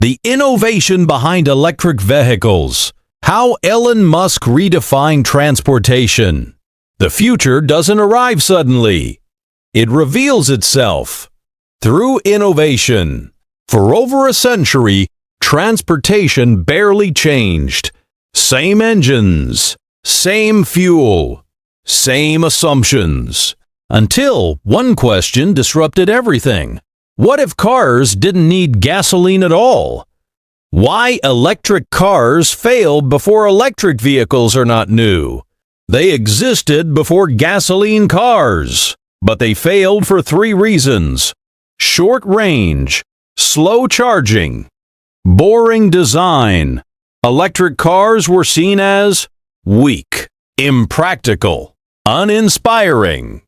The innovation behind electric vehicles. How Elon Musk redefined transportation. The future doesn't arrive suddenly. It reveals itself through innovation. For over a century, transportation barely changed. Same engines, same fuel, same assumptions. Until one question disrupted everything. What if cars didn't need gasoline at all? Why electric cars failed before electric vehicles are not new. They existed before gasoline cars, but they failed for 3 reasons: short range, slow charging, boring design. Electric cars were seen as weak, impractical, uninspiring.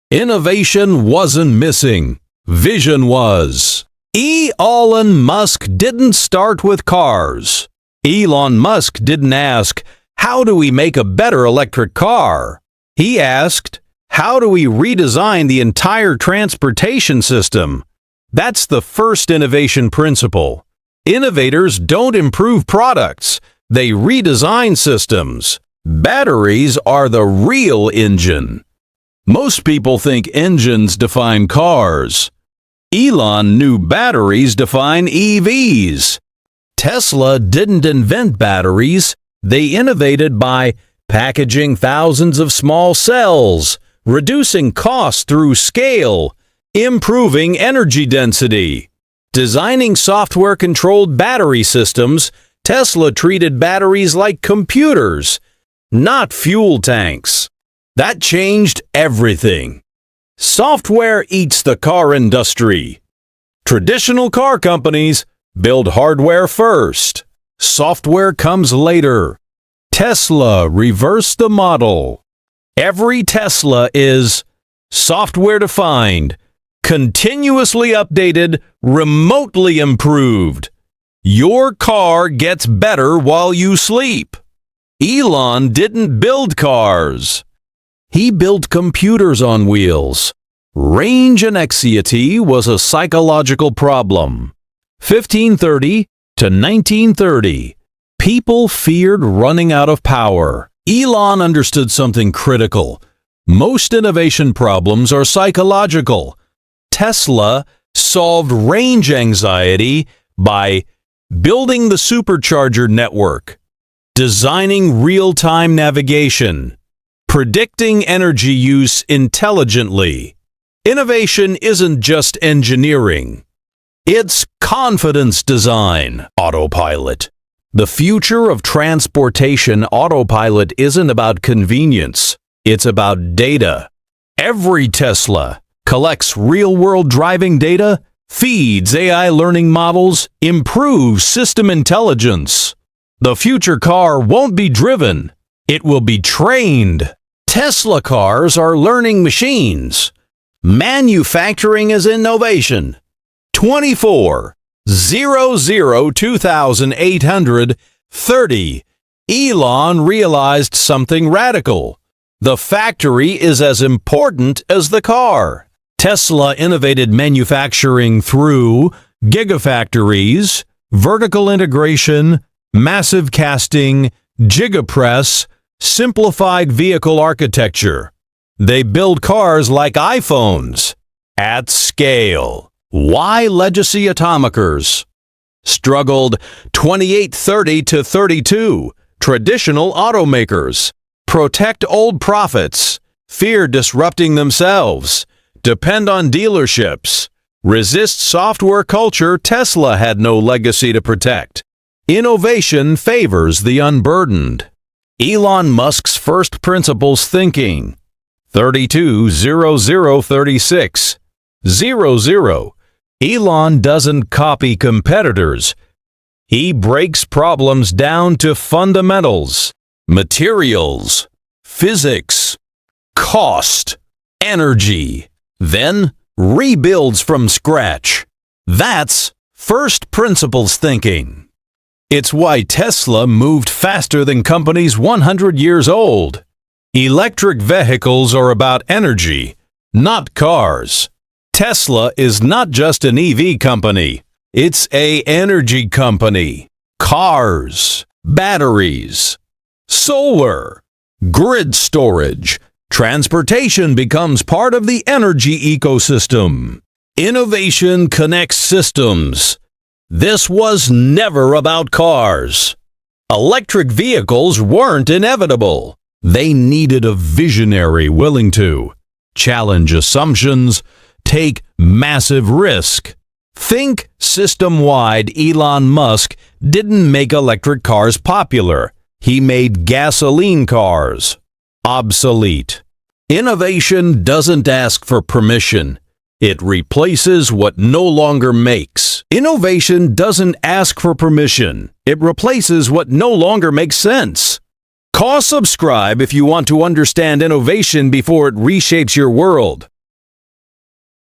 Innovation wasn't missing. Vision was. Elon Musk didn't start with cars. Elon Musk didn't ask, how do we make a better electric car? He asked, how do we redesign the entire transportation system? That's the first innovation principle. Innovators don't improve products, they redesign systems. Batteries are the real engine. Most people think engines define cars. Elon knew batteries define EVs. Tesla didn't invent batteries. They innovated by packaging thousands of small cells, reducing costs through scale, improving energy density. Designing software-controlled battery systems, Tesla treated batteries like computers, not fuel tanks. That changed everything. Software eats the car industry. Traditional car companies build hardware first. Software comes later. Tesla reversed the model. Every Tesla is software-defined, continuously updated, remotely improved. Your car gets better while you sleep. Elon didn't build cars. He built computers on wheels. Range anxiety was a psychological problem. 1530 to 1930, people feared running out of power. Elon understood something critical. Most innovation problems are psychological. Tesla solved range anxiety by building the supercharger network, designing real-time navigation, predicting energy use intelligently. Innovation isn't just engineering. It's confidence design. Autopilot. The future of transportation autopilot isn't about convenience. It's about data. Every Tesla collects real-world driving data, feeds AI learning models, improves system intelligence. The future car won't be driven. It will be trained. Tesla cars are learning machines. Manufacturing is innovation. 24/00/2830, Elon realized something radical. The factory is as important as the car. Tesla innovated manufacturing through Gigafactories, vertical integration, massive casting, Gigapress, simplified vehicle architecture. They build cars like iPhones at scale. Why legacy AUTOMAKERS? Struggled 2830 to 32. Traditional automakers protect old profits, fear disrupting themselves, depend on dealerships, resist software culture. Tesla had no legacy to protect. Innovation favors the unburdened. Elon Musk's first principles thinking. 320036 00. Elon doesn't copy competitors. He breaks problems down to fundamentals, materials, physics, cost, energy, then rebuilds from scratch. That's first principles thinking. It's why Tesla moved faster than companies 100 years old. Electric vehicles are about energy, not cars. Tesla is not just an EV company. It's a energy company. Cars, batteries, solar, grid storage. Transportation becomes part of the energy ecosystem. Innovation connects systems. This was never about cars. Electric vehicles weren't inevitable. They needed a visionary willing to challenge assumptions, take massive risk. Think system-wide. Elon Musk didn't make electric cars popular. He made gasoline cars obsolete. Innovation doesn't ask for permission. It replaces what no longer makes. Innovation doesn't ask for permission. It replaces what no longer makes sense. Subscribe if you want to understand innovation before it reshapes your world.